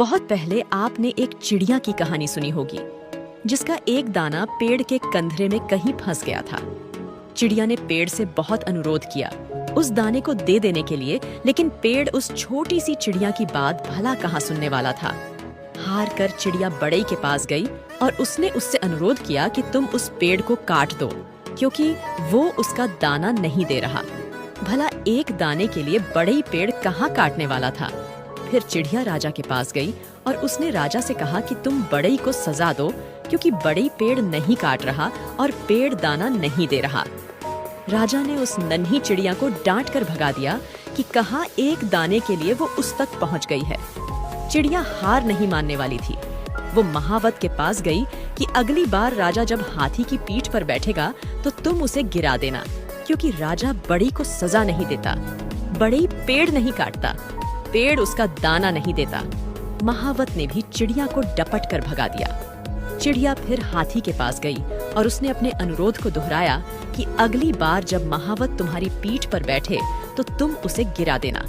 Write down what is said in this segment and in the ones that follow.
बहुत पहले आपने एक चिड़िया की कहानी सुनी होगी जिसका एक दाना पेड़ के कंधरे में कहीं फंस गया था। चिड़िया ने पेड़ से बहुत अनुरोध किया उस दाने को दे देने के लिए, लेकिन पेड़ उस छोटी सी चिड़िया की बात भला कहाँ सुनने वाला था। हार कर चिड़िया बड़ई के पास गई और उसने उससे अनुरोध किया कि तुम उस पेड़ को काट दो क्योंकि वो उसका दाना नहीं दे रहा। भला एक दाने के लिए बड़ई पेड़ कहाँ काटने वाला था। फिर चिड़िया राजा के पास गई और उसने राजा से कहा कि तुम बड़ई को सजा दो क्योंकि बड़ई पेड़ नहीं काट रहा और पेड़ दाना नहीं दे रहा। राजा ने उस नन्ही चिड़िया को डांट कर भगा दिया कि कहाँ एक दाने के लिए वो उस तक पहुंच गई है। चिड़िया हार नहीं मानने वाली थी। वो महावत के पास गई कि अगली बार राजा जब हाथी की पीठ पर बैठेगा तो तुम उसे गिरा देना क्योंकि राजा बड़ई को सजा नहीं देता। बड़ई पेड़ नहीं काटता, पेड़ उसका दाना नहीं देता। महावत ने भी चिड़िया को डपट कर भगा दिया। चिड़िया फिर हाथी के पास गई और उसने अपने अनुरोध को दोहराया कि अगली बार जब महावत तुम्हारी पीठ पर बैठे तो तुम उसे गिरा देना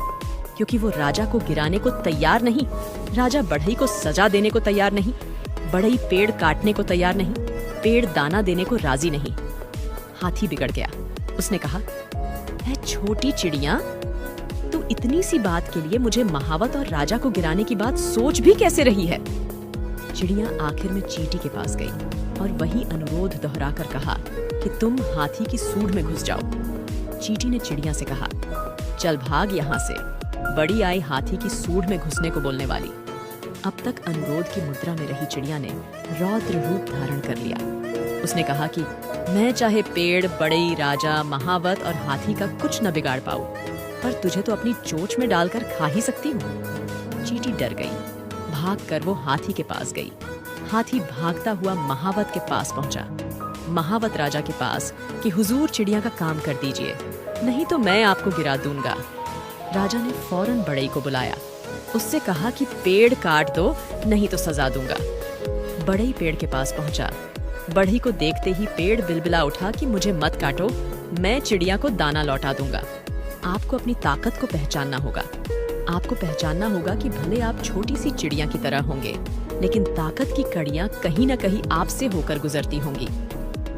क्योंकि वो राजा को गिराने को तैयार नहीं। राजा बढ़ई को सजा देने को तैयार नहीं, बढ़ई पेड़ काटने को तैयार नहीं, पेड़ दाना देने को राजी नहीं। हाथी बिगड़ गया। उसने कहा, है छोटी चिड़िया, तू इतनी सी बात के लिए मुझे महावत और राजा को गिराने की बात सोच भी कैसे रही है। चिड़िया आखिर में चींटी के पास गई और वही अनुरोध दोहराकर कहा कि तुम हाथी की सूंड में घुस जाओ। चींटी ने चिड़िया से कहा, चल भाग यहाँ से, बड़ी आई हाथी की सूंड में घुसने को बोलने वाली। अब तक अनुरोध की मुद्रा में रही चिड़िया ने रौद्र रूप धारण कर लिया। उसने कहा कि मैं चाहे पेड़, बड़ई, राजा, महावत और हाथी का कुछ न बिगाड़ पाऊं, पर तुझे तो अपनी चोंच में डालकर खा ही सकती हूँ। चींटी डर गई। भागकर वो हाथी के पास गई। हाथी भागता हुआ महावत के पास पहुंचा। महावत राजा के पास कि हुजूर चिड़िया का काम कर दीजिए, नहीं तो मैं आपको गिरा दूंगा। राजा ने फौरन बड़ई को बुलाया। उससे कहा कि पेड़ काट दो, नहीं तो सजा दूंगा। बड़ई पेड़ के पास पहुंचा। बढ़ई को देखते ही पेड़ बिलबिला उठा कि मुझे मत काटो, मैं चिड़िया को दाना लौटा दूंगा। आपको अपनी ताकत को पहचानना होगा। आपको पहचानना होगा कि भले आप छोटी सी चिड़िया की तरह होंगे, लेकिन ताकत की कड़ियां कहीं न कहीं आपसे होकर गुजरती होंगी।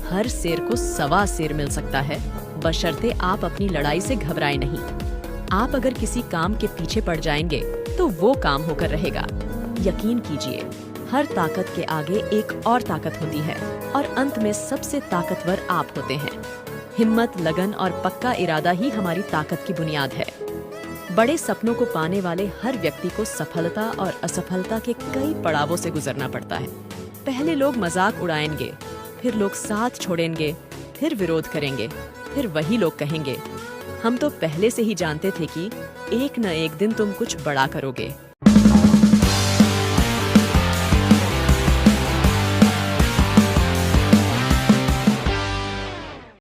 हर शेर को सवा शेर मिल सकता है, बशर्ते आप अपनी लड़ाई से घबराएं नहीं। आप अगर किसी काम के पीछे पड़ जाएंगे तो वो काम होकर रहेगा। यकीन कीजिए, हर ताकत के आगे एक और ताकत होती है और अंत में सबसे ताकतवर आप होते हैं। हिम्मत, लगन और पक्का इरादा ही हमारी ताकत की बुनियाद है। बड़े सपनों को पाने वाले हर व्यक्ति को सफलता और असफलता के कई पड़ावों से गुजरना पड़ता है। पहले लोग मजाक उड़ाएंगे, फिर लोग साथ छोड़ेंगे, फिर विरोध करेंगे, फिर वही लोग कहेंगे, हम तो पहले से ही जानते थे कि एक न एक दिन तुम कुछ बड़ा करोगे।